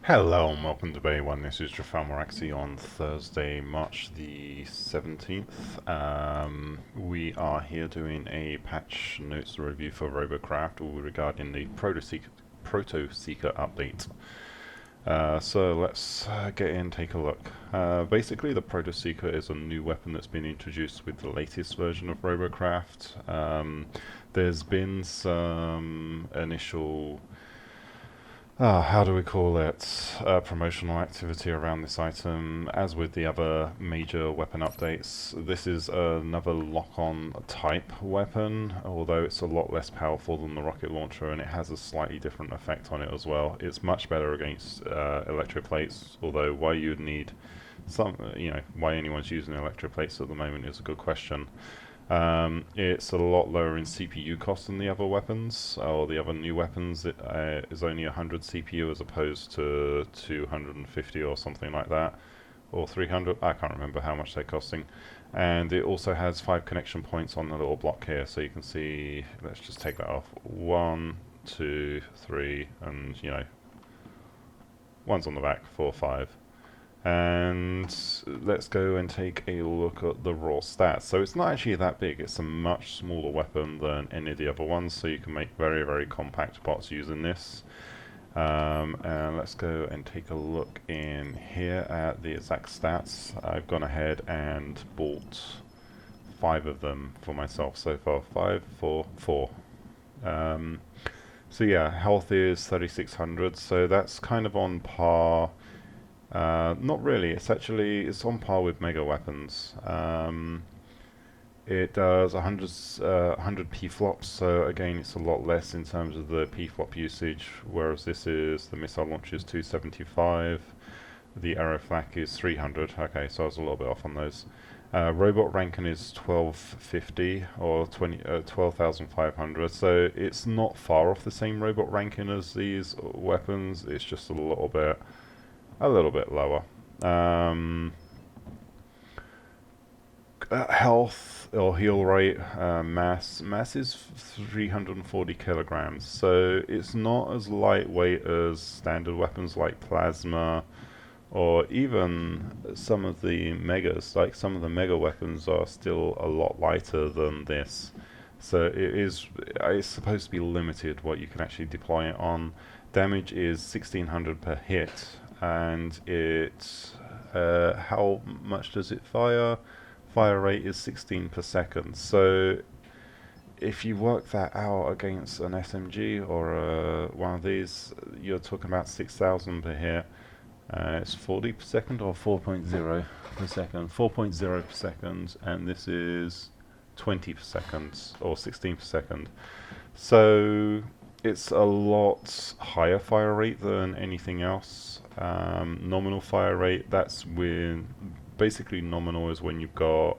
Hello and welcome to Bay 1. This is Jafar Moraxi on Thursday, March the 17th. We are here doing a patch notes review for Robocraft regarding the Proto-Seeker update. So let's get in and take a look. Basically, the Proto-Seeker is a new weapon that's been introduced with the latest version of Robocraft. There's been some initial how do we call it? Promotional activity around this item. As with the other major weapon updates, this is another lock-on type weapon, although it's a lot less powerful than the rocket launcher, and it has a slightly different effect on it as well. It's much better against electric plates, although why you'd need why anyone's using electric plates at the moment is a good question. It's a lot lower in CPU cost than the other weapons, or the other new weapons. It is only 100 CPU as opposed to 250 or something like that, or 300. I can't remember how much they're costing. And it also has 5 connection points on the little block here, so you can see. Let's just take that off. 1, 2, 3, and one's on the back. 4, 5. And let's go and take a look at the raw stats. So it's not actually that big, it's a much smaller weapon than any of the other ones, so you can make very, very compact bots using this. And let's go and take a look in here at the exact stats. I've gone ahead and bought 5 of them for myself so far. 5, 4, 4. So yeah, health is 3600, so that's kind of on par. Not really. It's on par with mega weapons. It does 100 p-flops, so again it's a lot less in terms of the p-flop usage, whereas the missile launch is 275, the arrow flak is 300. Okay, so I was a little bit off on those. Robot ranking is 1250 or 12,500, so it's not far off the same robot ranking as these weapons. It's just a little bit lower. Health or heal rate, mass is 340 kilograms, so it's not as lightweight as standard weapons like plasma, or even some of the megas. Like some of the mega weapons are still a lot lighter than this, so it's supposed to be limited what you can actually deploy it on. Damage is 1600 per hit, and how much does it fire? Fire rate is 16 per second. So if you work that out against an SMG or one of these, you're talking about 6,000 per hit. It's 40 per second or 4.0 per second? 4.0 per second, and this is 20 per second or 16 per second. So it's a lot higher fire rate than anything else. Nominal fire rate, that's when basically nominal is when you've got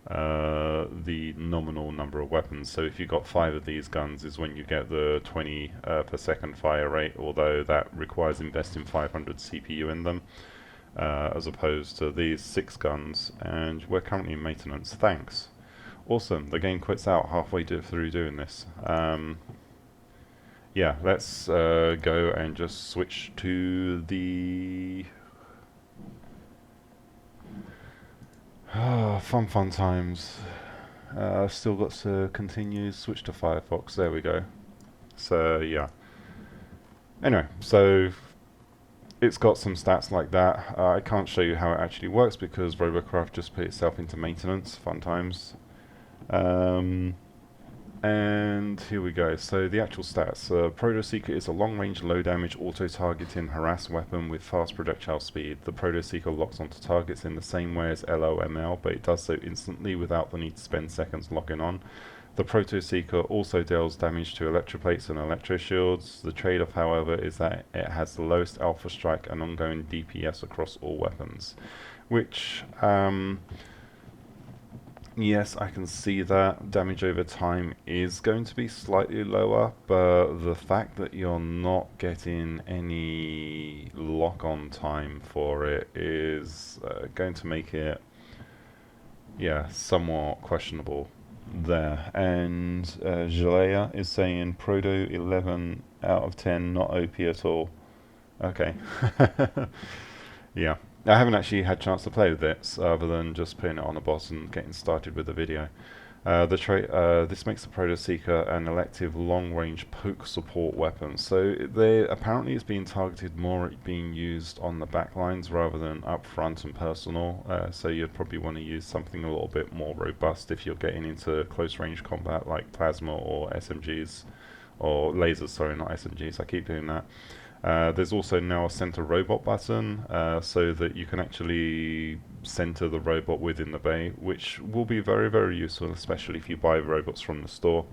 the nominal number of weapons. So if you've got 5 of these guns is when you get the 20 per second fire rate, although that requires investing 500 CPU in them, as opposed to these 6 guns. And we're currently in maintenance. Thanks. Awesome. The game quits out halfway through doing this. Yeah, let's go and just switch to the fun times. Still got to continue. Switch to Firefox. There we go. So yeah. Anyway, so it's got some stats like that. I can't show you how it actually works because Robocraft just put itself into maintenance. Fun times. And here we go. So the actual stats. Proto-Seeker is a long-range, low-damage, auto-targeting harass weapon with fast projectile speed. The Proto-Seeker locks onto targets in the same way as LOML, but it does so instantly without the need to spend seconds locking on. The Proto-Seeker also deals damage to electroplates and electro-shields. The trade-off, however, is that it has the lowest alpha strike and ongoing DPS across all weapons, which yes, I can see that damage over time is going to be slightly lower, but the fact that you're not getting any lock-on time for it is going to make it, yeah, somewhat questionable there. And Jalea is saying Proto 11 out of 10, not OP at all. Okay. Yeah. I haven't actually had a chance to play with it, other than just putting it on the boss and getting started with the video. This makes the Proto-Seeker an elective long-range poke support weapon. So apparently it's being targeted more at being used on the backlines rather than up front and personal. So you'd probably want to use something a little bit more robust if you're getting into close-range combat like plasma or SMGs. Or lasers, sorry, not SMGs, I keep doing that. There's also now a center robot button, so that you can actually center the robot within the bay, which will be very, very useful, especially if you buy robots from the store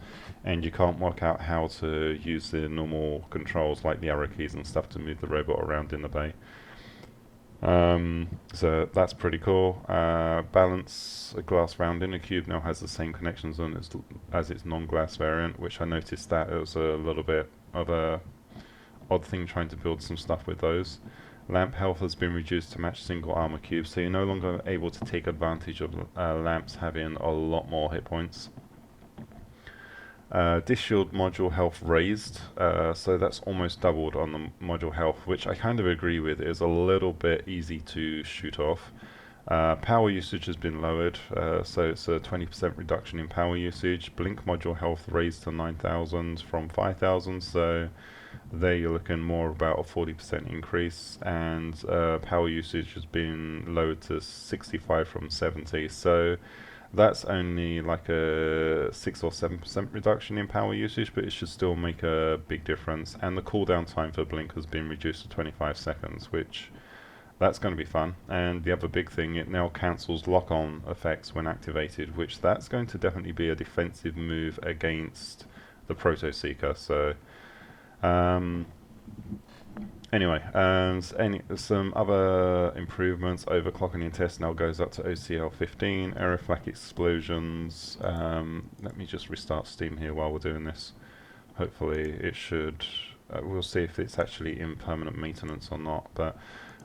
and you can't work out how to use the normal controls like the arrow keys and stuff to move the robot around in the bay. So that's pretty cool. Balance a glass round in a cube now has the same connections on as its non-glass variant, which I noticed that it was a little bit of a odd thing trying to build some stuff with those. Lamp health has been reduced to match single armor cubes, so you're no longer able to take advantage of lamps having a lot more hit points. Dish shield module health raised, so that's almost doubled on the module health, which I kind of agree with. Is a little bit easy to shoot off. Power usage has been lowered, so it's a 20% reduction in power usage. Blink module health raised to 9,000 from 5,000, so there you're looking more about a 40% increase, and power usage has been lowered to 65 from 70, so that's only like a 6 or 7% reduction in power usage, but it should still make a big difference. And the cooldown time for Blink has been reduced to 25 seconds, which that's going to be fun. And the other big thing, it now cancels lock-on effects when activated, which that's going to definitely be a defensive move against the Proto-Seeker. So anyway, some other improvements. Overclocking in test now goes up to OCL 15. Error flag explosions. Let me just restart Steam here while we're doing this. Hopefully it should. We'll see if it's actually in permanent maintenance or not. But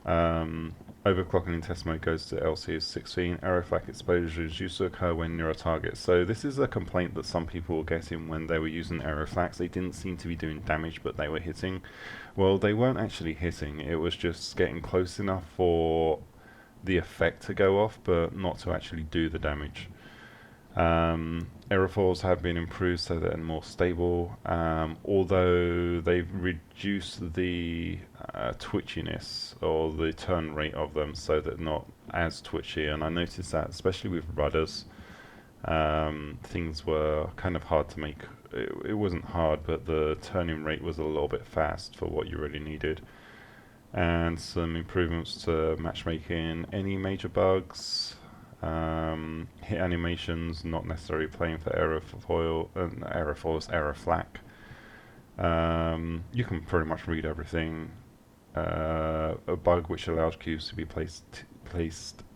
overclocking in test mode goes to LCS 16. Error flag exposures used to occur when near a target. So this is a complaint that some people were getting when they were using error flags. They didn't seem to be doing damage, but they were hitting. Well, they weren't actually hitting. It was just getting close enough for the effect to go off, but not to actually do the damage. Aerofoils have been improved so they're more stable, although they've reduced the twitchiness or the turn rate of them so that they're not as twitchy. And I noticed that especially with rudders, things were kind of hard to make. It wasn't hard, but the turning rate was a little bit fast for what you really needed. And some improvements to matchmaking any major bugs. Hit animations, not necessarily playing for error flak. You can pretty much read everything. A bug which allows cubes to be placed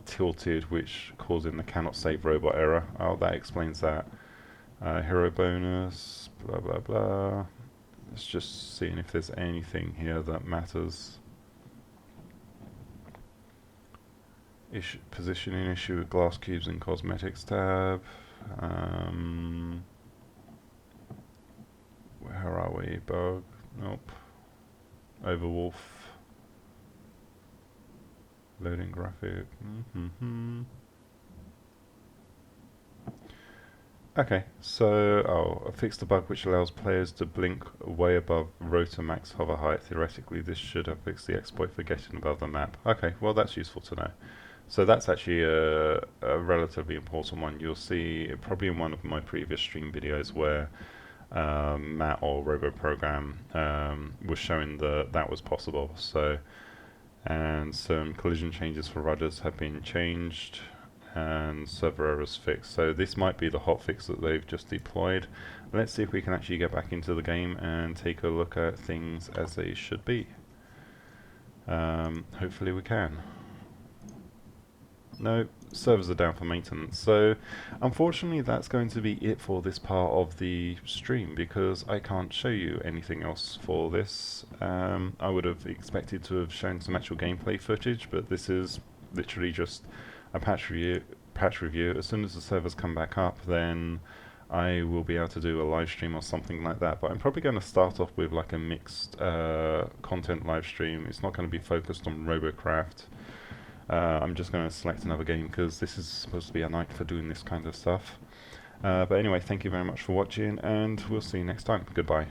tilted, which causing the cannot save robot error. Oh, that explains that. Hero bonus, blah blah blah. Let's just seeing if there's anything here that matters. Positioning issue with glass cubes in cosmetics tab. Where are we? Bug? Nope. Overwolf. Loading graphic. Okay, so I fixed the bug which allows players to blink way above rotor max hover height. Theoretically, this should have fixed the exploit for getting above the map. Okay, well that's useful to know. So that's actually a relatively important one. You'll see it probably in one of my previous stream videos where Matt or RoboProgram was showing that was possible. So, and some collision changes for rudders have been changed and server errors fixed. So this might be the hotfix that they've just deployed. Let's see if we can actually get back into the game and take a look at things as they should be. Hopefully we can. No, servers are down for maintenance. So unfortunately that's going to be it for this part of the stream because I can't show you anything else for this. I would have expected to have shown some actual gameplay footage, but this is literally just a patch review. As soon as the servers come back up, then I will be able to do a live stream or something like that, but I'm probably going to start off with like a mixed content live stream. It's not going to be focused on Robocraft. I'm just going to select another game because this is supposed to be a night for doing this kind of stuff. But anyway, thank you very much for watching, and we'll see you next time. Goodbye.